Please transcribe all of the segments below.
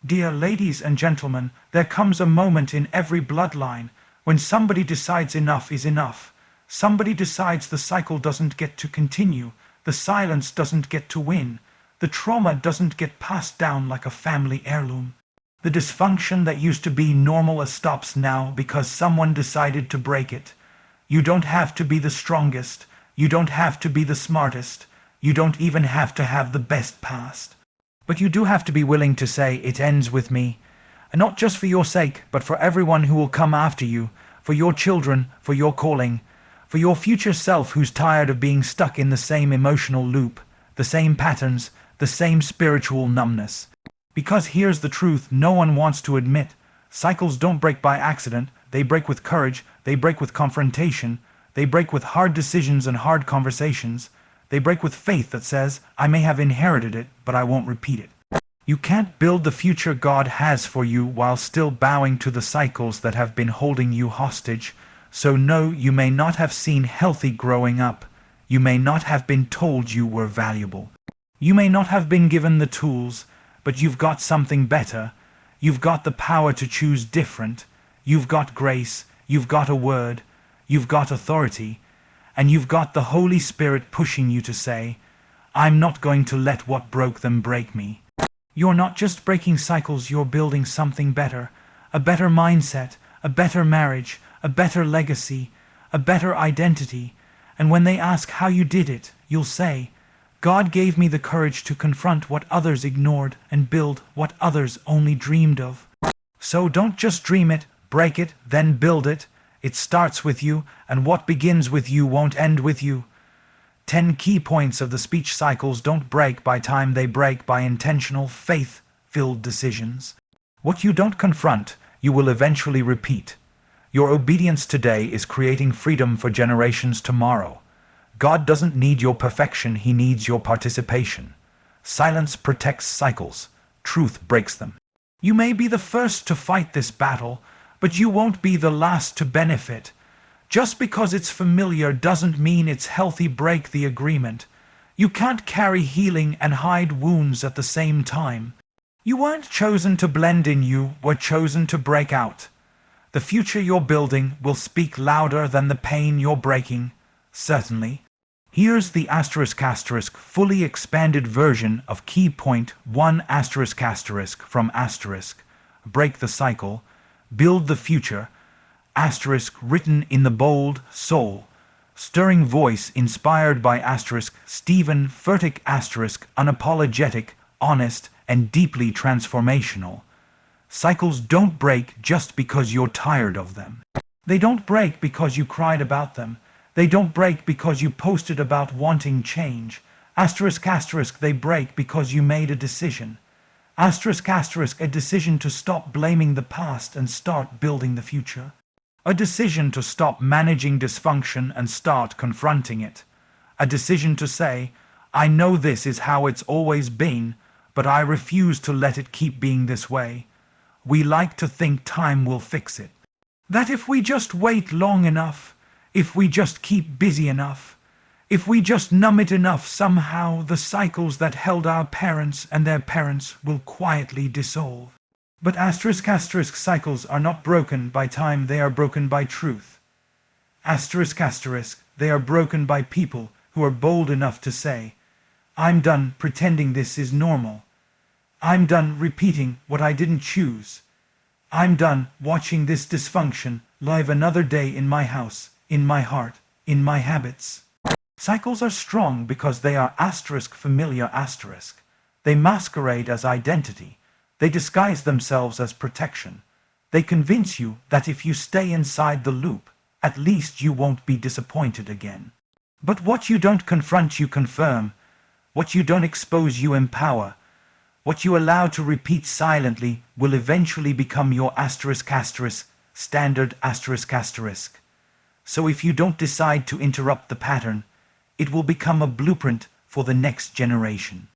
Dear ladies and gentlemen, there comes a moment in every bloodline when somebody decides enough is enough. Somebody decides the cycle doesn't get to continue, the silence doesn't get to win, the trauma doesn't get passed down like a family heirloom. The dysfunction that used to be normal stops now because someone decided to break it. You don't have to be the strongest, you don't have to be the smartest, you don't even have to have the best past. But you do have to be willing to say, it ends with me. And not just for your sake, but for everyone who will come after you, for your children, for your calling, for your future self who's tired of being stuck in the same emotional loop, the same patterns, the same spiritual numbness. Because here's the truth no one wants to admit. Cycles don't break by accident, they break with courage, they break with confrontation, they break with hard decisions and hard conversations. They break with faith that says, I may have inherited it, but I won't repeat it. You can't build the future God has for you while still bowing to the cycles that have been holding you hostage. So no, you may not have seen healthy growing up. You may not have been told you were valuable. You may not have been given the tools, but you've got something better. You've got the power to choose different. You've got grace. You've got a word. You've got authority. And you've got the Holy Spirit pushing you to say, I'm not going to let what broke them break me. You're not just breaking cycles, you're building something better. A better mindset, a better marriage, a better legacy, a better identity. And when they ask how you did it, you'll say, God gave me the courage to confront what others ignored and build what others only dreamed of. So don't just dream it, break it, then build it. It starts with you, and what begins with you won't end with you. 10 key points of the speech cycles don't break by time, they break by intentional, faith-filled decisions. What you don't confront, you will eventually repeat. Your obedience today is creating freedom for generations tomorrow. God doesn't need your perfection, He needs your participation. Silence protects cycles. Truth breaks them. You may be the first to fight this battle, but you won't be the last to benefit. Just because it's familiar doesn't mean it's healthy. Break the agreement. You can't carry healing and hide wounds at the same time. You weren't chosen to blend in, you were chosen to break out. The future you're building will speak louder than the pain you're breaking, certainly. Here's the *** fully expanded version of key point 1 ** from **. Break the cycle. Build the future, * written in the bold, soul, stirring voice inspired by * Stephen Furtick * unapologetic, honest, and deeply transformational. Cycles don't break just because you're tired of them. They don't break because you cried about them. They don't break because you posted about wanting change. ***, they break because you made a decision. ***, a decision to stop blaming the past and start building the future. A decision to stop managing dysfunction and start confronting it. A decision to say, I know this is how it's always been, but I refuse to let it keep being this way. We like to think time will fix it. That if we just wait long enough, if we just keep busy enough, if we just numb it enough, somehow the cycles that held our parents and their parents will quietly dissolve. But ***, cycles are not broken by time, they are broken by truth. ***, they are broken by people who are bold enough to say, I'm done pretending this is normal. I'm done repeating what I didn't choose. I'm done watching this dysfunction live another day in my house, in my heart, in my habits. Cycles are strong because they are * familiar *. They masquerade as identity. They disguise themselves as protection. They convince you that if you stay inside the loop, at least you won't be disappointed again. But what you don't confront, you confirm. What you don't expose, you empower. What you allow to repeat silently will eventually become your ***, standard ***. So if you don't decide to interrupt the pattern, it will become a blueprint for the next generation.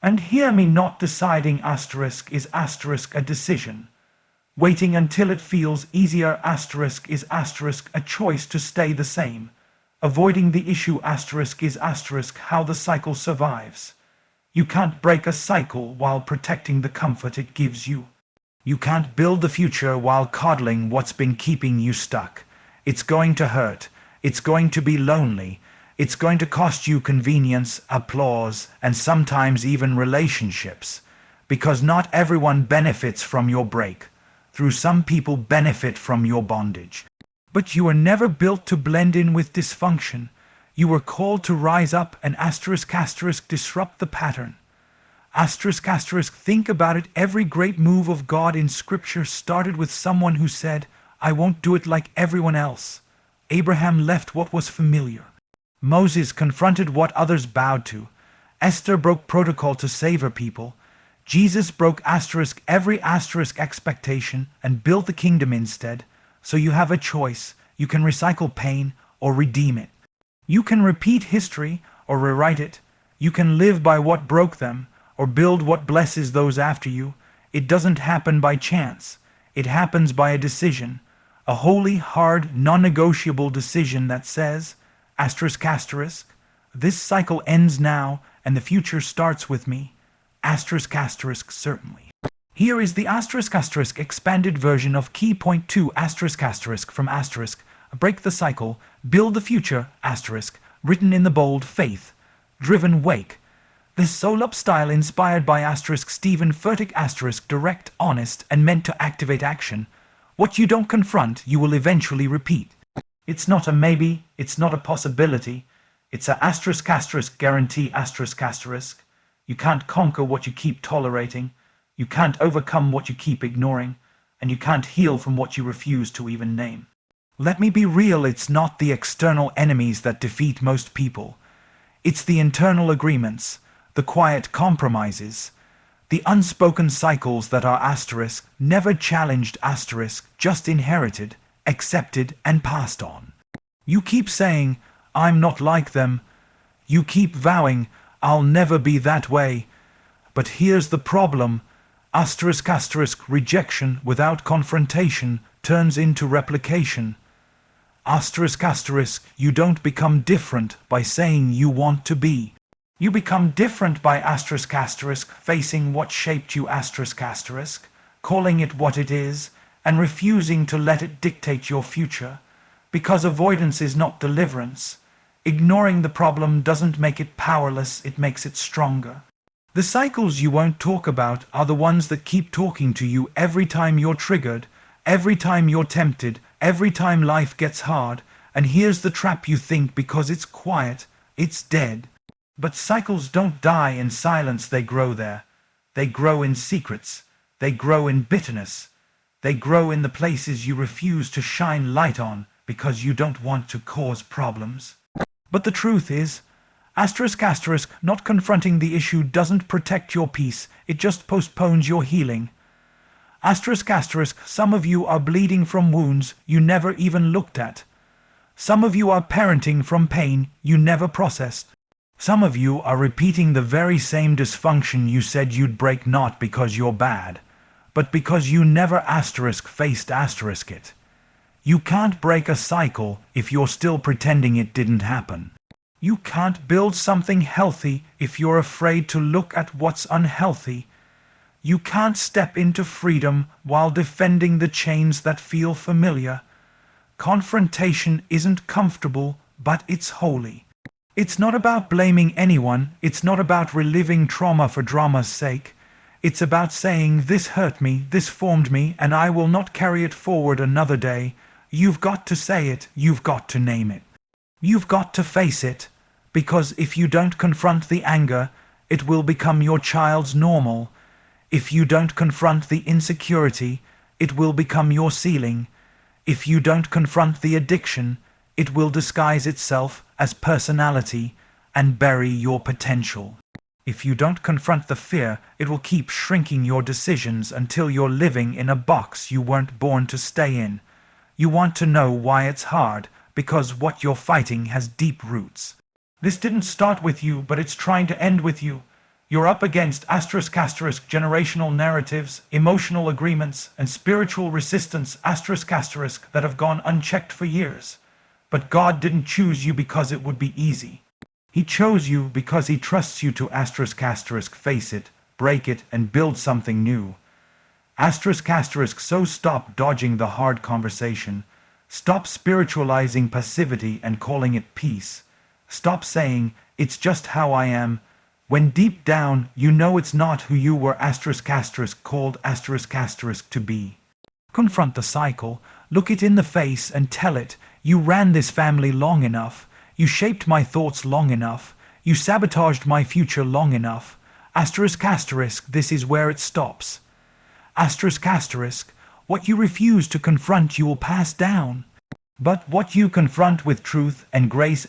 And hear me, not deciding * is * a decision. Waiting until it feels easier * is * a choice to stay the same. Avoiding the issue * is * how the cycle survives. You can't break a cycle while protecting the comfort it gives you. You can't build the future while coddling what's been keeping you stuck. It's going to hurt. It's going to be lonely. It's going to cost you convenience, applause, and sometimes even relationships. Because not everyone benefits from your break. Some people benefit from your bondage. But you were never built to blend in with dysfunction. You were called to rise up and disrupt the pattern. Think about it. Every great move of God in Scripture started with someone who said, I won't do it like everyone else. Abraham left what was familiar. Moses confronted what others bowed to. Esther broke protocol to save her people. Jesus broke every expectation and built the kingdom instead. So you have a choice. You can recycle pain or redeem it. You can repeat history or rewrite it. You can live by what broke them or build what blesses those after you. It doesn't happen by chance. It happens by a decision. A holy, hard, non-negotiable decision that says, this cycle ends now and the future starts with me. Certainly. Here is the expanded version of key point 2 from break the cycle, build the future, written in the bold, faith-driven wake. This soul-up style inspired by Stephen Furtick direct, honest, and meant to activate action. What you don't confront, you will eventually repeat. It's not a maybe, it's not a possibility, it's a guarantee. You can't conquer what you keep tolerating, you can't overcome what you keep ignoring, and you can't heal from what you refuse to even name. Let me be real, it's not the external enemies that defeat most people. It's the internal agreements, the quiet compromises, the unspoken cycles that are never challenged, just inherited, accepted, and passed on. You keep saying, I'm not like them. You keep vowing, I'll never be that way. But here's the problem. Rejection without confrontation turns into replication. You don't become different by saying you want to be. You become different by facing what shaped you calling it what it is, and refusing to let it dictate your future. Because avoidance is not deliverance. Ignoring the problem doesn't make it powerless, it makes it stronger. The cycles you won't talk about are the ones that keep talking to you every time you're triggered, every time you're tempted, every time life gets hard, and here's the trap: you think because it's quiet, it's dead. But cycles don't die in silence, they grow there. They grow in secrets, they grow in bitterness, they grow in the places you refuse to shine light on because you don't want to cause problems. But the truth is, not confronting the issue doesn't protect your peace, it just postpones your healing. Some of you are bleeding from wounds you never even looked at. Some of you are parenting from pain you never processed. Some of you are repeating the very same dysfunction you said you'd break, not because you're bad, but because you never faced it. You can't break a cycle if you're still pretending it didn't happen. You can't build something healthy if you're afraid to look at what's unhealthy. You can't step into freedom while defending the chains that feel familiar. Confrontation isn't comfortable, but it's holy. It's not about blaming anyone, it's not about reliving trauma for drama's sake. It's about saying, this hurt me, this formed me, and I will not carry it forward another day. You've got to say it, you've got to name it. You've got to face it, because if you don't confront the anger, it will become your child's normal. If you don't confront the insecurity, it will become your ceiling. If you don't confront the addiction, it will disguise itself as personality and bury your potential. If you don't confront the fear, it will keep shrinking your decisions until you're living in a box you weren't born to stay in. You want to know why it's hard, because what you're fighting has deep roots. This didn't start with you, but it's trying to end with you. You're up against generational narratives, emotional agreements, and spiritual resistance that have gone unchecked for years. But God didn't choose you because it would be easy. He chose you because he trusts you to face it, break it, and build something new. So stop dodging the hard conversation. Stop spiritualizing passivity and calling it peace. Stop saying, it's just how I am, when deep down you know it's not who you were called to be. Confront the cycle, look it in the face and tell it, you ran this family long enough, you shaped my thoughts long enough, you sabotaged my future long enough. This is where it stops. What you refuse to confront you will pass down. But what you confront with truth and grace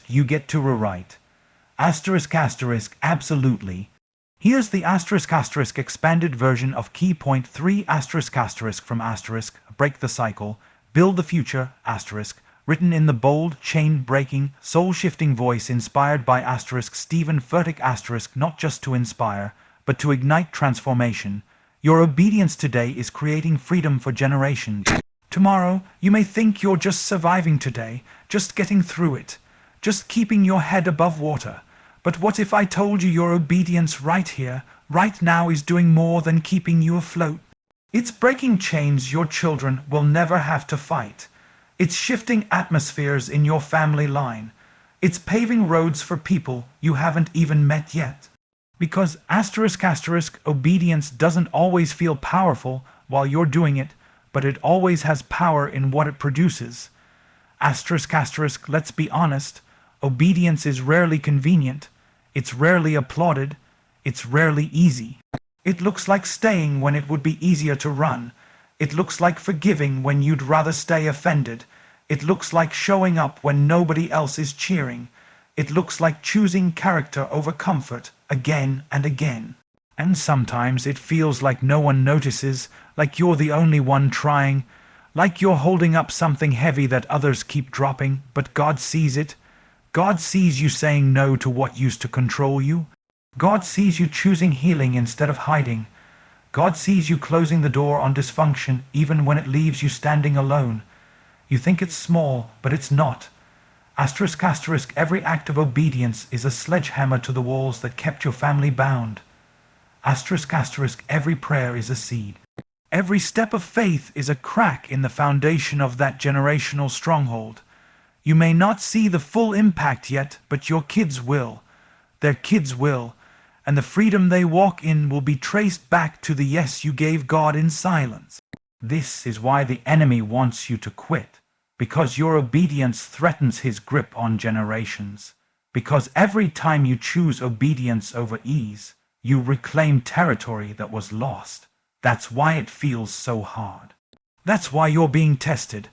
you get to rewrite. Absolutely. Here's the expanded version of key point 3 from break the cycle, build the future written in the bold, chain-breaking, soul-shifting voice inspired by Stephen Furtick not just to inspire, but to ignite transformation. Your obedience today is creating freedom for generations. Tomorrow, you may think you're just surviving today, just getting through it, just keeping your head above water. But what if I told you your obedience right here, right now is doing more than keeping you afloat? It's breaking chains your children will never have to fight. It's shifting atmospheres in your family line. It's paving roads for people you haven't even met yet. Because obedience doesn't always feel powerful while you're doing it, but it always has power in what it produces. Let's be honest, obedience is rarely convenient, it's rarely applauded, it's rarely easy. It looks like staying when it would be easier to run. It looks like forgiving when you'd rather stay offended. It looks like showing up when nobody else is cheering. It looks like choosing character over comfort again and again. And sometimes it feels like no one notices, like you're the only one trying, like you're holding up something heavy that others keep dropping, but God sees it. God sees you saying no to what used to control you. God sees you choosing healing instead of hiding. God sees you closing the door on dysfunction even when it leaves you standing alone. You think it's small, but it's not. Every act of obedience is a sledgehammer to the walls that kept your family bound. Every prayer is a seed. Every step of faith is a crack in the foundation of that generational stronghold. You may not see the full impact yet, but your kids will. Their kids will. And the freedom they walk in will be traced back to the yes you gave God in silence. This is why the enemy wants you to quit. Because your obedience threatens his grip on generations. Because every time you choose obedience over ease, you reclaim territory that was lost. That's why it feels so hard. That's why you're being tested.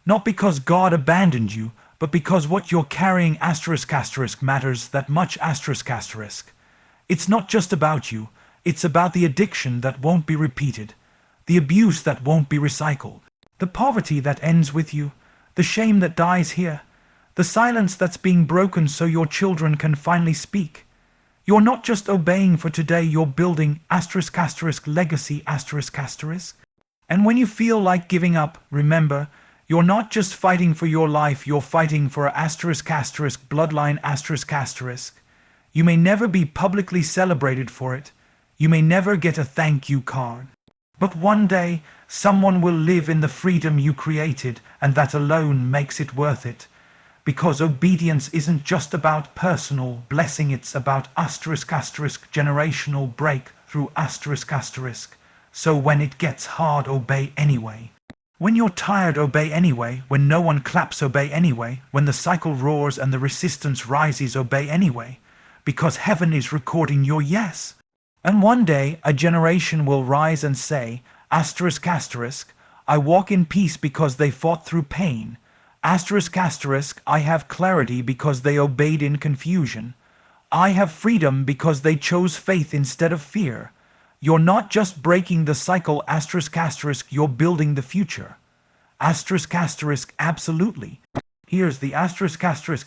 Not because God abandoned you, but because what you're carrying matters that much It's not just about you, it's about the addiction that won't be repeated, the abuse that won't be recycled, the poverty that ends with you, the shame that dies here, the silence that's being broken so your children can finally speak. You're not just obeying for today, you're building legacy . And when you feel like giving up, remember, you're not just fighting for your life, you're fighting for a bloodline . You may never be publicly celebrated for it. You may never get a thank you card. But one day, someone will live in the freedom you created, and that alone makes it worth it. Because obedience isn't just about personal blessing, it's about generational breakthrough . So when it gets hard, obey anyway. When you're tired, obey anyway. When no one claps, obey anyway. When the cycle roars and the resistance rises, obey anyway. Because heaven is recording your yes. And one day, a generation will rise and say, I walk in peace because they fought through pain. I have clarity because they obeyed in confusion. I have freedom because they chose faith instead of fear. You're not just breaking the cycle, you're building the future. Absolutely. Here's the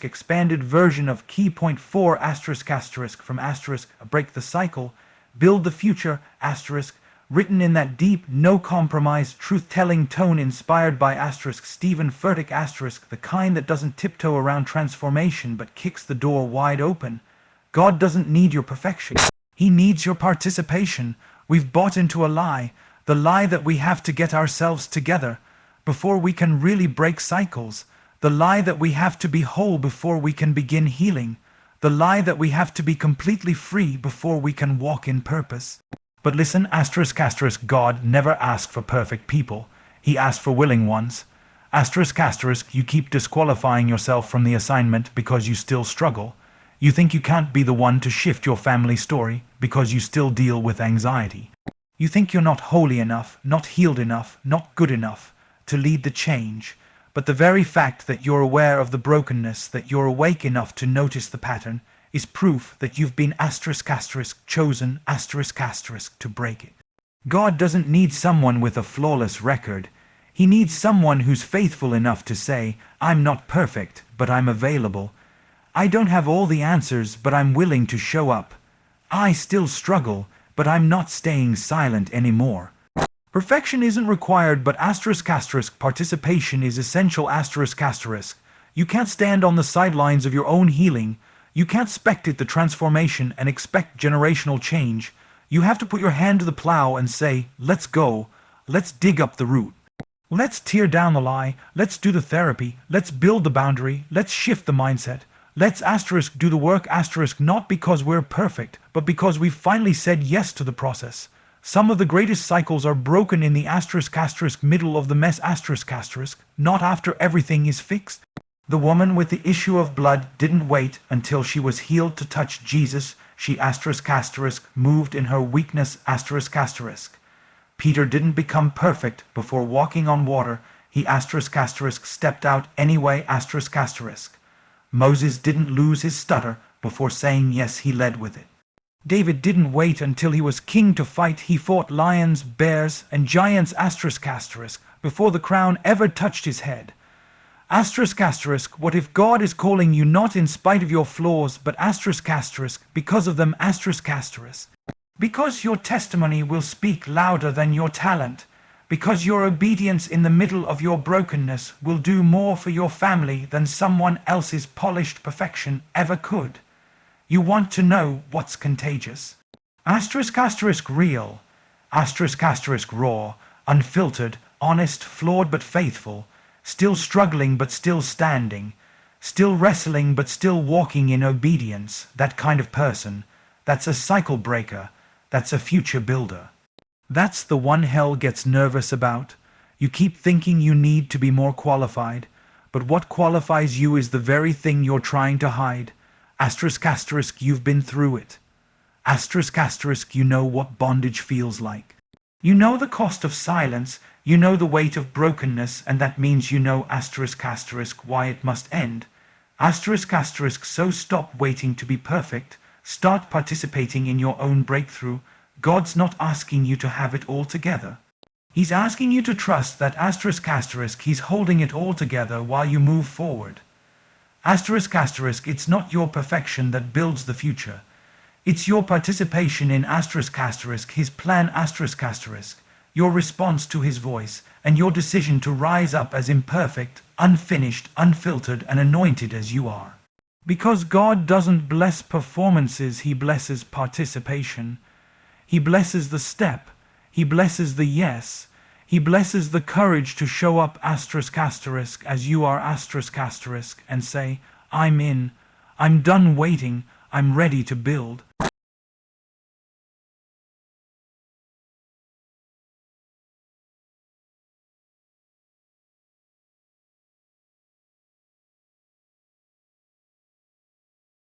expanded version of key point 4 from break the cycle, build the future, written in that deep, no-compromise, truth-telling tone inspired by Stephen Furtick the kind that doesn't tiptoe around transformation but kicks the door wide open. God doesn't need your perfection. He needs your participation. We've bought into a lie, the lie that we have to get ourselves together before we can really break cycles, the lie that we have to be whole before we can begin healing, the lie that we have to be completely free before we can walk in purpose. But listen, God never asked for perfect people. He asked for willing ones. You keep disqualifying yourself from the assignment because you still struggle. You think you can't be the one to shift your family story because you still deal with anxiety. You think you're not holy enough, not healed enough, not good enough to lead the change. But the very fact that you're aware of the brokenness, that you're awake enough to notice the pattern, is proof that you've been chosen to break it. God doesn't need someone with a flawless record. He needs someone who's faithful enough to say, I'm not perfect, but I'm available. I don't have all the answers, but I'm willing to show up. I still struggle, but I'm not staying silent anymore. Perfection isn't required, but participation is essential. You can't stand on the sidelines of your own healing. You can't spectate the transformation and expect generational change. You have to put your hand to the plow and say, let's go, let's dig up the root. Let's tear down the lie, let's do the therapy, let's build the boundary, let's shift the mindset. Let's do the work, not because we're perfect, but because we've finally said yes to the process. Some of the greatest cycles are broken in the middle of the mess, not after everything is fixed. The woman with the issue of blood didn't wait until she was healed to touch Jesus. She moved in her weakness. Peter didn't become perfect before walking on water. He stepped out anyway. Moses didn't lose his stutter before saying yes, he led with it. David didn't wait until he was king to fight. He fought lions, bears, and giants before the crown ever touched his head. What if God is calling you not in spite of your flaws, but because of them? Because your testimony will speak louder than your talent. Because your obedience in the middle of your brokenness will do more for your family than someone else's polished perfection ever could. You want to know what's contagious? Real. Raw. Unfiltered. Honest. Flawed but faithful. Still struggling but still standing. Still wrestling but still walking in obedience. That kind of person. That's a cycle breaker. That's a future builder. That's the one hell gets nervous about. You keep thinking you need to be more qualified, but what qualifies you is the very thing you're trying to hide. You've been through it. You know what bondage feels like. You know the cost of silence, you know the weight of brokenness, and that means you know why it must end. So stop waiting to be perfect. Start participating in your own breakthrough. God's not asking you to have it all together. He's asking you to trust that He's holding it all together while you move forward. It's not your perfection that builds the future. It's your participation in His plan your response to His voice, and your decision to rise up as imperfect, unfinished, unfiltered, and anointed as you are. Because God doesn't bless performances, He blesses participation. He blesses the step. He blesses the yes. He blesses the courage to show up as you are and say, I'm in. I'm done waiting. I'm ready to build.